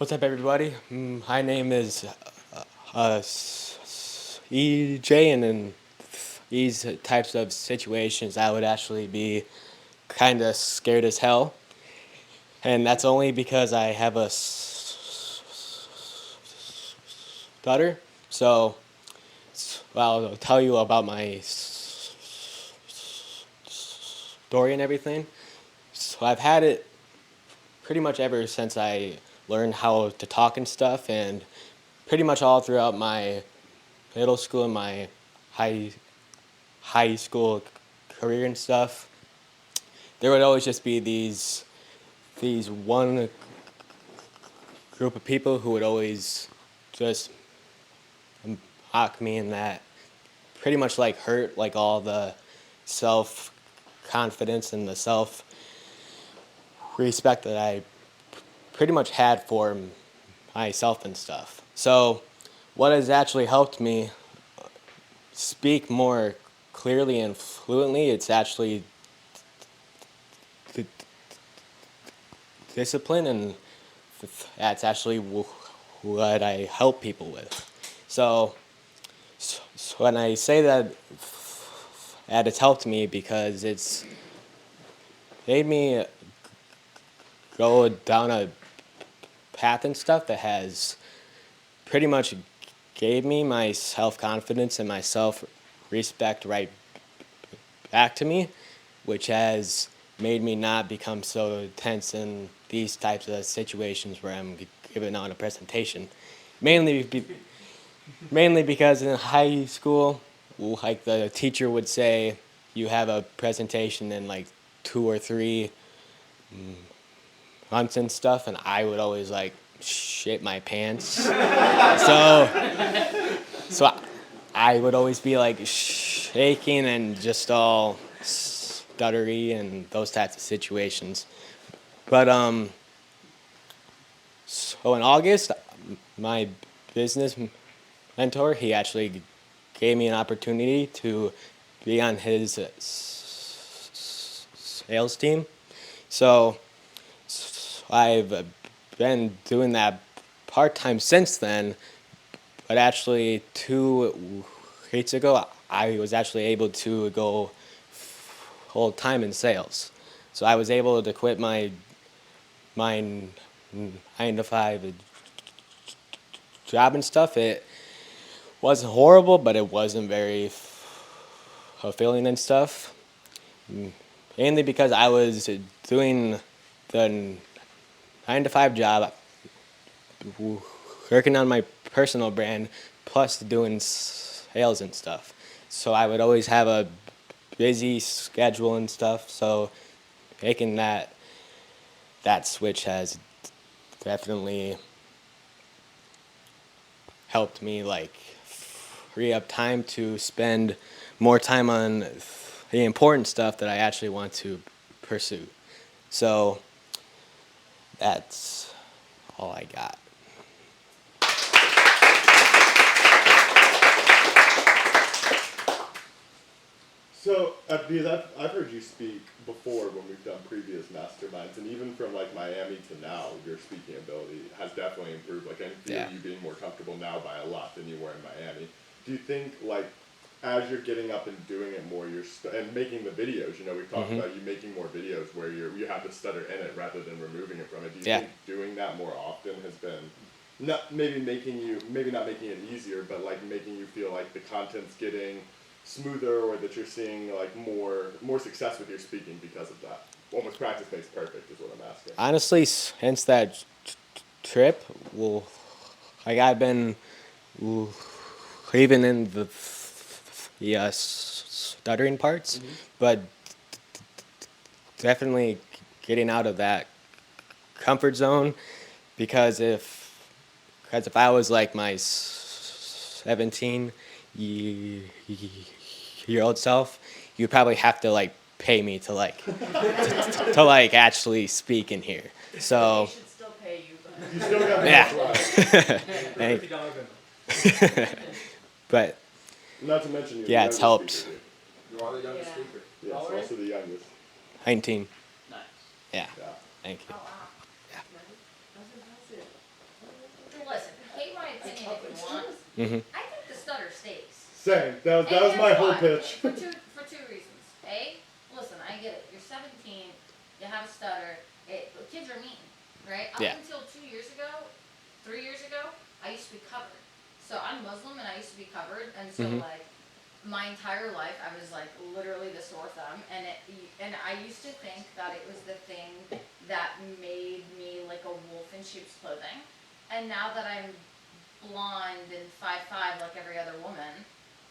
What's up, everybody? My name is EJ, and in these types of situations, I would actually be kind of scared as hell. And that's only because I have a stutter. So, I'll tell you about my story and everything. So, I've had it pretty much ever since I learned how to talk and stuff, and pretty much all throughout my middle school and my high school career and stuff. There would always just be these one group of people who would always just mock me, and that pretty much like hurt like all the self confidence and the self respect that I pretty much had for myself and stuff. So what has actually helped me speak more clearly and fluently, it's actually discipline, and that's actually what I help people with. So when I say that it's helped me, because it's made me go down a path and stuff that has pretty much gave me my self-confidence and my self-respect right back to me, which has made me not become so tense in these types of situations where I'm giving out a presentation. Mainly because in high school, like the teacher would say, you have a presentation in like 2 or 3 months and stuff, and I would always like shit my pants. So I would always be like shaking and just all stuttery and those types of situations. But so in August, my business mentor, he actually gave me an opportunity to be on his sales team. So I've been doing that part-time since then, but actually 2 weeks ago, I was actually able to go full-time in sales. So I was able to quit my 9 to 5 job and stuff. It wasn't horrible, but it wasn't very fulfilling and stuff. Mainly because I was doing the 9 to 5 job, working on my personal brand, plus doing sales and stuff. So I would always have a busy schedule and stuff. So making that switch has definitely helped me like free up time to spend more time on the important stuff that I actually want to pursue. So that's all I got. So, because I've heard you speak before when we've done previous masterminds, and even from like Miami to now, your speaking ability has definitely improved. Like I feel you being more comfortable now by a lot than you were in Miami. Do you think like as you're getting up and doing it more, and making the videos? You know, we've talked about you making more videos where you have the stutter in it rather than removing it from it. Do you think doing that more often has been not maybe not making it easier, but like making you feel like the content's getting smoother, or that you're seeing like more success with your speaking because of that? Almost practice makes perfect is what I'm asking. Honestly, since that trip, like I've been even in the stuttering parts, but definitely getting out of that comfort zone, because if I was like my 17-year-old self, you'd probably have to like pay me to like to like actually speak in here. So They should still pay you, but You still got yeah. Thank But Not to mention you're yeah, the it's youngest helped. speaker here. You are the youngest speaker. Yes, also the youngest. 19. nice. Yeah. Yeah. Thank you. Oh wow. Yeah. That's impressive. I think the stutter stays. Same. That And was my here's whole why. pitch. For two reasons. A, listen, I get it. You're 17, you have a stutter. Kids are mean, right? Up Yeah. until 2 years ago, 3 years ago, I used to be covered. So I'm Muslim and I used to be covered, and so like my entire life I was like literally the sore thumb, and I used to think that it was the thing that made me like a wolf in sheep's clothing. And now that I'm blonde and 5'5" like every other woman,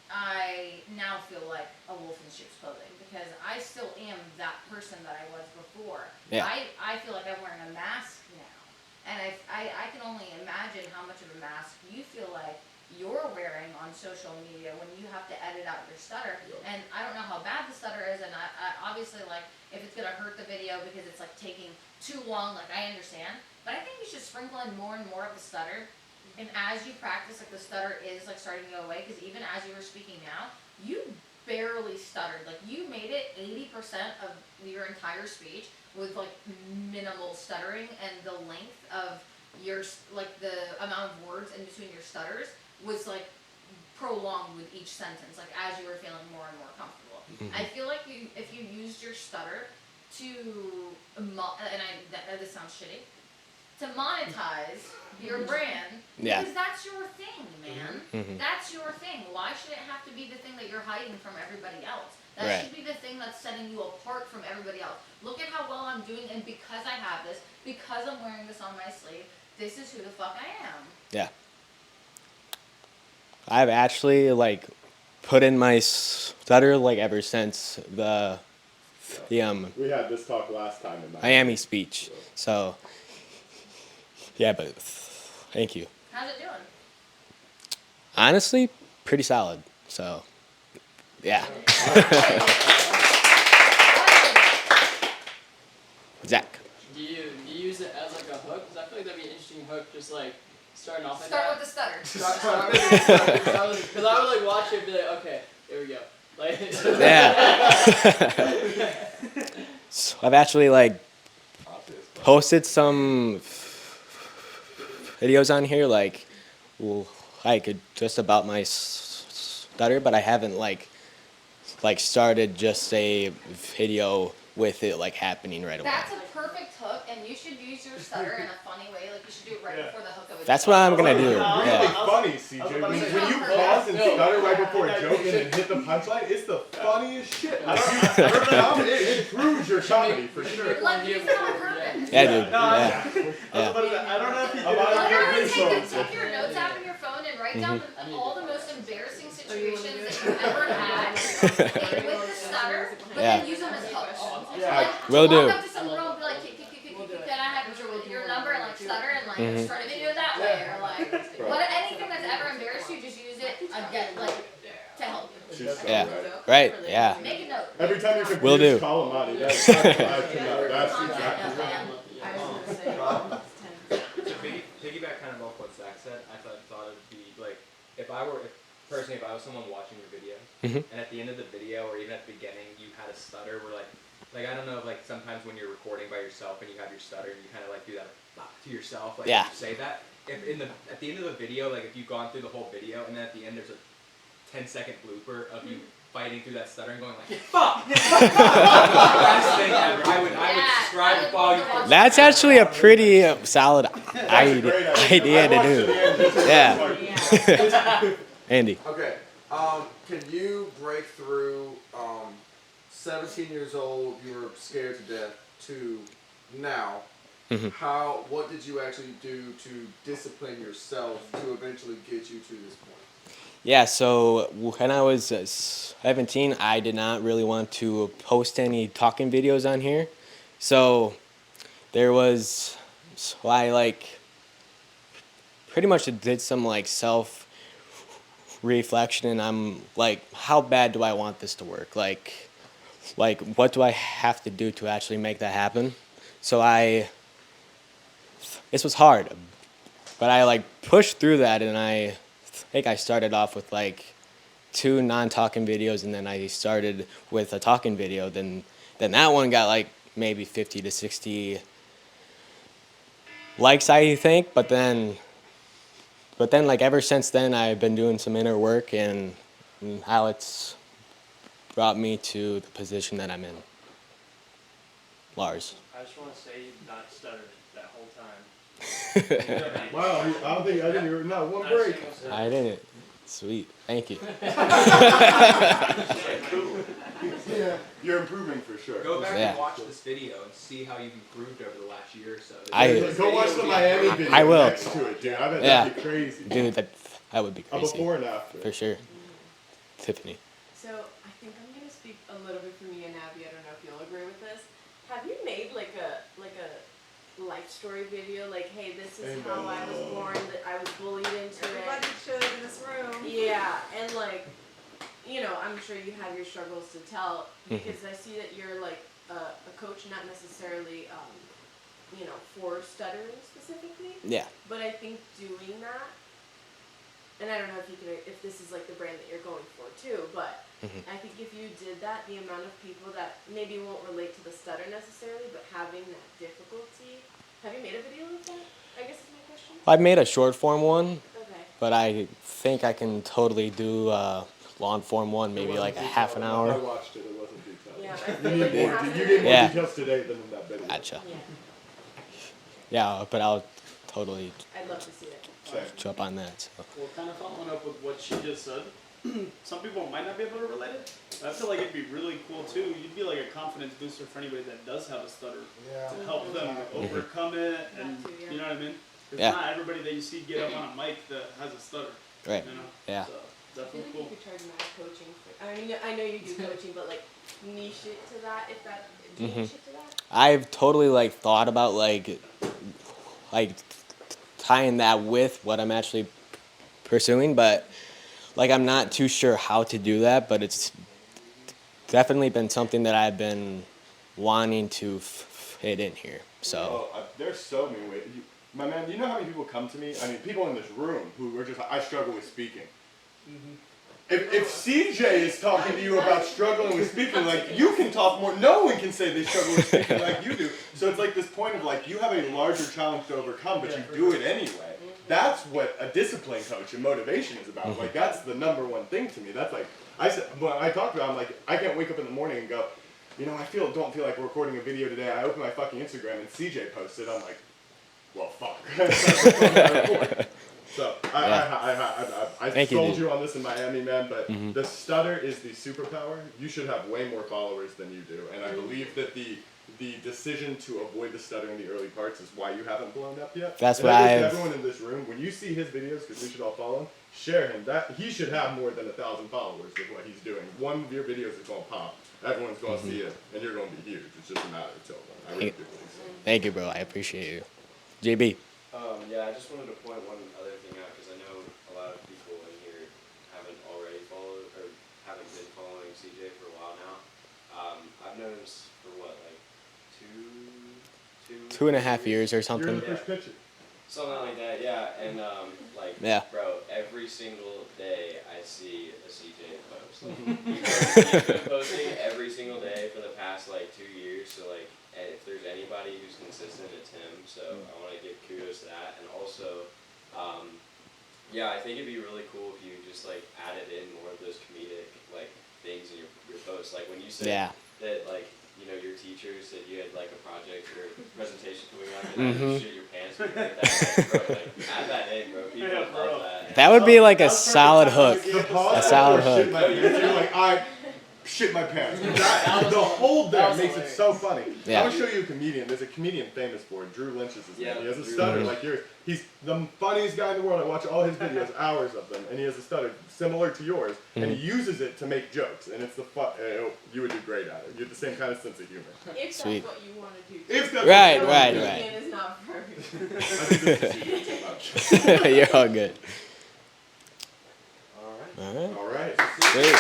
I now feel like a wolf in sheep's clothing because I still am that person that I was before. Yeah. I feel like I'm wearing a mask now. And I can only imagine how much of a mask you feel like you're wearing on social media when you have to edit out your stutter. Yep. And I don't know how bad the stutter is, and I obviously, like, if it's going to hurt the video because it's, like, taking too long, like, I understand. But I think you should sprinkle in more and more of the stutter. And as you practice, like, the stutter is, like, starting to go away, because even as you were speaking now, you barely stuttered. Like, you made it 80% of your entire speech with, like, minimal stuttering, and the length of your, like, the amount of words in between your stutters was, like, prolonged with each sentence, like, as you were feeling more and more comfortable. I feel like if you used your stutter to, this sounds shitty, to monetize your brand, Yeah. because that's your thing, man. That's your thing. Why should it have to be the thing that you're hiding from everybody else? That Right. should be the thing that's setting you apart from everybody else. Look at how well I'm doing, and because I have this, because I'm wearing this on my sleeve, this is who the fuck I am. Yeah. I've actually like put in my stutter like ever since the We had this talk last time in Miami speech. So yeah, but thank you. How's it doing? Honestly, pretty solid. So yeah. Zach. Do you use it as like a hook? Because I feel like that'd be an interesting hook, just like starting off like Start that. with the stutter. Because I would like watch it and be like, okay, there we go. Like, Yeah. So I've actually like posted some videos on here like just about my stutter, but I haven't like started just a video with it like happening right away. That's a perfect hook, and you should use your stutter in a funny way. Like, you should do it right before the hook of a That's joke. what I'm gonna do. Really Yeah. funny, CJ. When you pause and stutter right before joking and hit the punchline, it's the funniest shit. It improves your comedy for sure. Like, use it on purpose. Yeah, dude. No, Yeah. I don't know if you did Literally it. take your notes app in your phone and write down all the most embarrassing situations that you've ever had with the stutter, but Yeah. then use them as hooks. Yeah. Like, Will do. walk up to some girl and be like, can I have your number, and like stutter and like start a video that way, or like anything that's ever embarrassed you, just use it again, like to help you. She's so Yeah. right. Right. Yeah. Make a note. Every time you're Will do. confused, call Amani. That's exactly right. To piggyback kind of off what Zach said, I thought it would be like if I was someone watching your video, and at the end of the video or even at the beginning you had a stutter, where like I don't know, like sometimes when you're recording by yourself and you have your stutter and you kind of like do that to yourself, like Yeah. you say that. If at the end of the video, like if you've gone through the whole video and then at the end there's a 10-second blooper of you fighting through that stutter and going like, fuck! Best thing ever. I would subscribe and follow you for That's actually a pretty solid idea to do. Yeah. Andy. Okay. Can you break through 17 years old, you were scared to death, to now? What did you actually do to discipline yourself to eventually get you to this point? Yeah, so when I was 17, I did not really want to post any talking videos on here. So I like pretty much did some like self reflection, and I'm like, how bad do I want this to work? Like what do I have to do to actually make that happen? So this was hard, but I like pushed through that, and I think I started off with like 2 non-talking videos, and then I started with a talking video. Then that one got like maybe 50 to 60 likes, I think. But then but then like ever since then, I've been doing some inner work, and how it's brought me to the position that I'm in. Lars. I just want to say you've not stuttered that whole time. Wow, I didn't hear not one break. I didn't. Sweet. Thank you. Yeah, you're improving for sure. Go back Yeah. and watch this video and see how you've improved over the last year or so. Go watch the Miami video I will. next to it, dude. I bet Yeah. that'd be crazy. Dude, that would be A crazy. before and after. For sure. Tiffany. So I think I'm gonna speak a little bit for me and Abby. I don't know if you'll agree with this. Have you made like a life story video? Like, hey, this is how I was born. That I was bullied into Everybody it. should in this room. Yeah, and like, you know, I'm sure you have your struggles to tell because I see that you're like a coach, not necessarily, you know, for stuttering specifically. Yeah. But I think doing that, and I don't know if this is like the brand that you're going for too, but I think if you did that, the amount of people that maybe won't relate to the stutter necessarily, but having that difficulty. Have you made a video like that? I guess is my question. I've made a short form one, Okay. but I think I can totally do a long form one, maybe like a half an I hour. watched it. It wasn't detailed. Yeah, I You feel need like more. after You gave more Yeah. details today than in that video. Gotcha. Yeah, Yeah, but I'll totally I'd love to see it. Same. jump on that. So. Well, kind of following up with what she just said, some people might not be able to relate it. But I feel like it'd be really cool too. You'd be like a confidence booster for anybody that does have a stutter to help them overcome it, and That too, yeah. you know what I mean? It's Yeah. not everybody that you see get up on a mic that has a stutter. Right. You know? Yeah. So I feel definitely like cool. you could charge mass coaching for. I mean, I know you do coaching, but like niche it to that. If that, do you niche it to that? I've totally like thought about like tying that with what I'm actually pursuing, but like I'm not too sure how to do that, but it's definitely been something that I've been wanting to fit in here. So Oh, there's so many ways. My man, you know how many people come to me? I mean, people in this room who are just like, I struggle with speaking. If CJ is talking to you about struggling with speaking, like, you can talk more. No one can say they struggle with speaking like you do. So it's like this point of like, you have a larger challenge to overcome, but you do it anyway. That's what a discipline coach and motivation is about. Like, that's the number one thing to me. That's like, I said, when I talk about it, I'm like, I can't wake up in the morning and go, you know, don't feel like we're recording a video today. I open my fucking Instagram and CJ posted. I'm like, well, fuck. So I Thank you, sold dude. you on this in Miami, man. But the stutter is the superpower. You should have way more followers than you do, and I believe that the decision to avoid the stutter in the early parts is why you haven't blown up yet. That's and what I wish I've- everyone in this room, when you see his videos, because we should all follow him, share him. That he should have more than 1,000 followers with what he's doing. One of your videos is gonna pop. Everyone's gonna see it, and you're gonna be huge. It's just a matter of till then. I really do believe so. thank you, bro. I appreciate you. JB. Yeah, I just wanted to point one other thing out because I know a lot of people in here haven't already followed or haven't been following CJ for a while now. I've known him for what, like 2.5 years or You're in something. the first picture. something like that, yeah. And like, Yeah. bro, every single day I see a CJ post. Like, he's been posting every single day for the past like 2 years. So like, if there's anybody who's consistent, it's him. So I want to give kudos to that. And also, yeah, I think it'd be really cool if you just like added in more of those comedic like things in your posts. Like when you said Yeah. that, like, you know, your teacher said you had like a project or presentation coming up and you shit your pants when you did that. Like, bro, like, add that in, bro. People Yeah, would bro. love that. That would be like a solid hook. The pause A solid after shit hook. my pants, you're like, I shit my pants. The hold there makes it so funny. Yeah. I'm gonna show you a comedian. There's a comedian famous for it. Drew Lynch is his Yeah, name. He has a Drew stutter Lynch. like yours. He's the funniest guy in the world. I watch all his videos, hours of them, and he has a stutter similar to yours, and he uses it to make jokes. And it's you would do great at it. You have the same kind of sense of humor. If Sweet. that's what you want to do. If that's Right, what right, you right. It is not perfect. I think this is too much. You're all good. All right. All right. All right. Sweet.